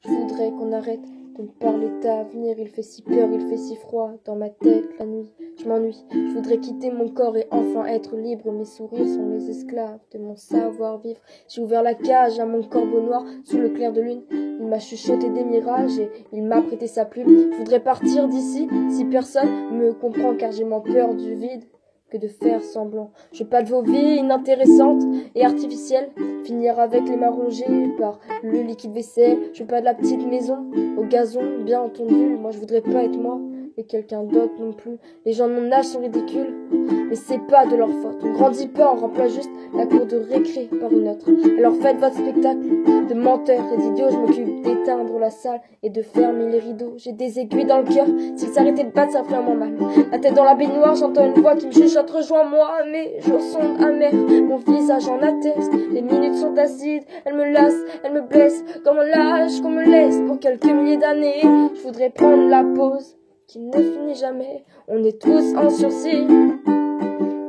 Je voudrais qu'on arrête de me parler d'avenir. Il fait si peur, il fait si froid dans ma tête la nuit. Je m'ennuie, je voudrais quitter mon corps et enfin être libre. Mes sourires sont les esclaves de mon savoir-vivre. J'ai ouvert la cage à mon corbeau noir sous le clair de lune. Il m'a chuchoté des mirages et il m'a prêté sa plume. Je voudrais partir d'ici si personne me comprend, car j'ai moins peur du vide que de faire semblant. Je veux pas de vos vies inintéressantes et artificielles, finir avec les mains rongées par le liquide vaisselle. Je veux pas de la petite maison au gazon, bien entendu. Moi je voudrais pas être moi et quelqu'un d'autre non plus. Les gens de mon âge sont ridicules, mais c'est pas de leur faute. On grandit pas, on remplace juste la cour de récré par une autre. Alors faites votre spectacle de menteurs et d'idiots. Je m'occupe d'éteindre la salle et de fermer les rideaux. J'ai des aiguilles dans le cœur, s'ils s'arrêtaient de battre ça ferait moins mal. La tête dans la baignoire, j'entends une voix qui me chuchote: rejoins-moi. Mes jours sont amers, mon visage en atteste. Les minutes sont acides, elles me lassent, elles me blessent. Comme un lâche qu'on me laisse pour quelques milliers d'années. Je voudrais prendre la pause qui ne finit jamais. On est tous en sursis,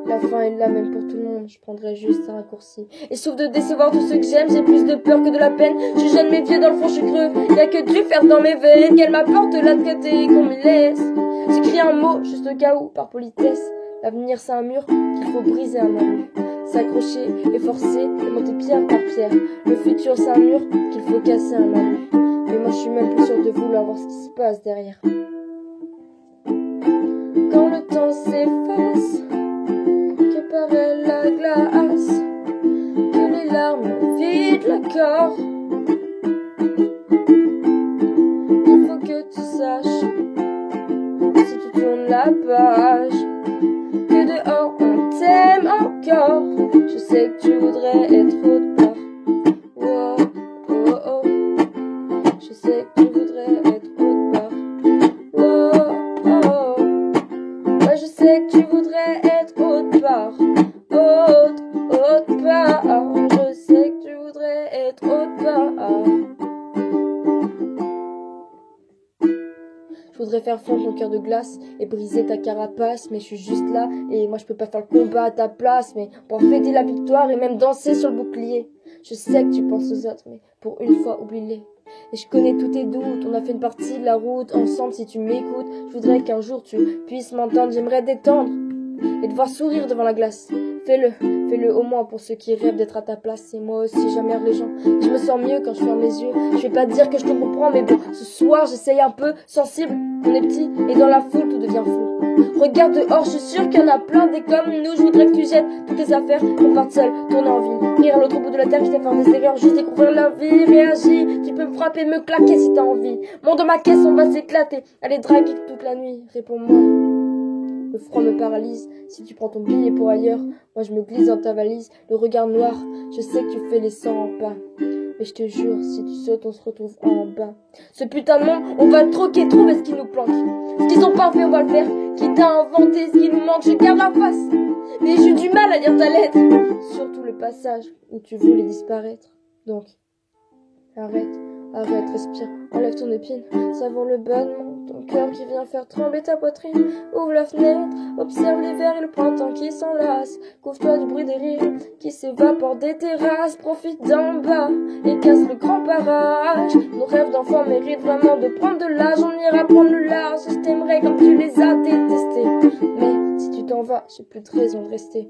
la fin est la même pour tout le monde. Je prendrais juste un raccourci. Et sauf de décevoir tous ceux que j'aime, j'ai plus de peur que de la peine. Je suis jeune mais vieux, dans le fond je suis creux. Y'a que du fer dans mes veines. Qu'elle m'apporte là de côté, qu'on me laisse. J'écris un mot juste au cas où, par politesse. L'avenir c'est un mur qu'il faut briser à main nue. S'accrocher et forcer et monter pierre par pierre. Le futur c'est un mur qu'il faut casser à main nue. Mais moi je suis même plus sûre de vouloir voir ce qui se passe derrière. Quand le temps s'efface, que paraît la glace, que les larmes vident le corps, il faut que tu saches, si tu tournes la page, que dehors on t'aime encore. Je sais que tu voudrais être autre part. Oh, oh, oh. Je sais que tu voudrais être autre part. Je sais que tu voudrais être autre part, autre part. Je sais que tu voudrais être autre part. Je voudrais faire fondre ton cœur de glace et briser ta carapace, mais je suis juste là et moi je peux pas faire le combat à ta place. Mais pour fêter la victoire et même danser sur le bouclier. Je sais que tu penses aux autres, mais pour une fois oublie-les. Et je connais tous tes doutes, on a fait une partie de la route ensemble. Si tu m'écoutes, je voudrais qu'un jour tu puisses m'entendre. J'aimerais détendre et te voir sourire devant la glace. Fais-le au moins pour ceux qui rêvent d'être à ta place. Et moi aussi j'emmerde les gens, je me sens mieux quand je ferme les yeux. Je vais pas dire que je te comprends, mais bon, ce soir j'essaye un peu, sensible. On est petit et dans la foule tout devient fou. Regarde dehors, je suis sûre qu'il y en a plein des comme nous. Je voudrais que tu jettes toutes tes affaires, qu'on parte seul, tourner en ville. Rire à l'autre bout de la terre, je t'ai fait des erreurs, juste découvrir la vie. Réagis, tu peux me frapper, me claquer si t'as envie. Monte dans ma caisse, on va s'éclater. Allez draguer toute la nuit, réponds-moi. Le froid me paralyse, si tu prends ton billet pour ailleurs, moi je me glisse dans ta valise. Le regard noir, je sais que tu fais les 100 en pas. Mais je te jure, si tu sautes, on se retrouve en bas. Ce putain de monde, on va le troquer, trouver ce qui nous planque. Ce qu'ils ont pas fait, on va le faire. Quitte à inventer ce qui nous manque, je garde la face. Mais j'ai du mal à lire ta lettre. Surtout le passage où tu voulais disparaître. Donc, arrête, respire, enlève ton épine. Savons le bonnement, ton cœur qui vient faire trembler ta poitrine. Ouvre la fenêtre, observe l'hiver et le printemps qui s'enlace. Couvre-toi du bruit des rires qui s'évapore des terrasses. Profite d'en bas et casse le grand barrage. Nos rêves d'enfants méritent vraiment de prendre de l'âge. On ira prendre le large, je t'aimerais comme tu les as détestés. Mais si tu t'en vas, j'ai plus de raison de rester.